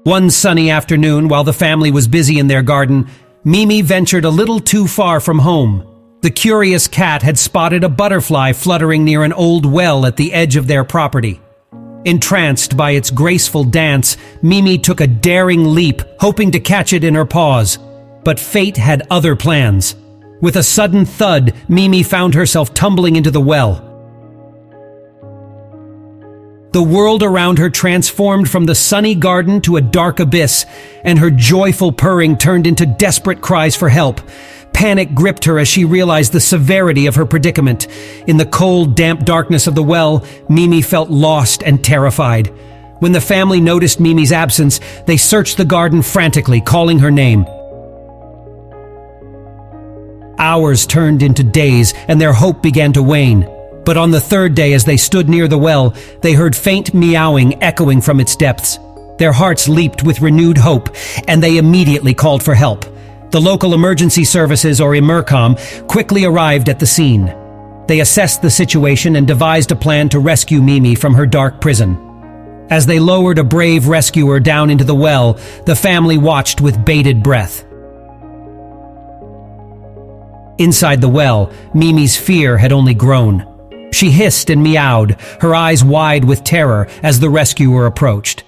One sunny afternoon, while the family was busy in their garden, Mimi ventured a little too far from home. The curious cat had spotted a butterfly fluttering near an old well at the edge of their property. Entranced by its graceful dance, Mimi took a daring leap, hoping to catch it in her paws. But fate had other plans. With a sudden thud, Mimi found herself tumbling into the well. The world around her transformed from the sunny garden to a dark abyss, and her joyful purring turned into desperate cries for help. Panic gripped her as she realized the severity of her predicament. In the cold, damp darkness of the well, Mimi felt lost and terrified. When the family noticed Mimi's absence, they searched the garden frantically, calling her name. Hours turned into days, and their hope began to wane. But on the third day, as they stood near the well, they heard faint meowing echoing from its depths. Their hearts leaped with renewed hope, and they immediately called for help. The local emergency services, or Emercom, quickly arrived at the scene. They assessed the situation and devised a plan to rescue Mimi from her dark prison. As they lowered a brave rescuer down into the well, the family watched with bated breath. Inside the well, Mimi's fear had only grown. She hissed and meowed, her eyes wide with terror as the rescuer approached.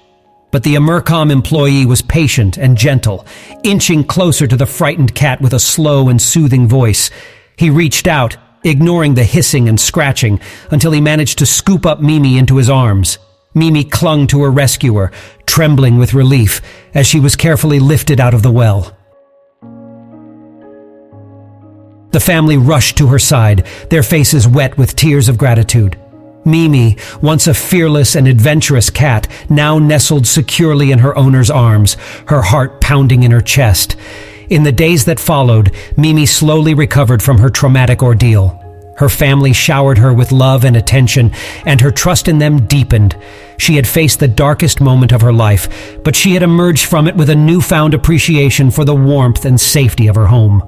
But the Emercom employee was patient and gentle, inching closer to the frightened cat with a slow and soothing voice. He reached out, ignoring the hissing and scratching, until he managed to scoop up Mimi into his arms. Mimi clung to her rescuer, trembling with relief, as she was carefully lifted out of the well. The family rushed to her side, their faces wet with tears of gratitude. Mimi, once a fearless and adventurous cat, now nestled securely in her owner's arms, her heart pounding in her chest. In the days that followed, Mimi slowly recovered from her traumatic ordeal. Her family showered her with love and attention, and her trust in them deepened. She had faced the darkest moment of her life, but she had emerged from it with a newfound appreciation for the warmth and safety of her home.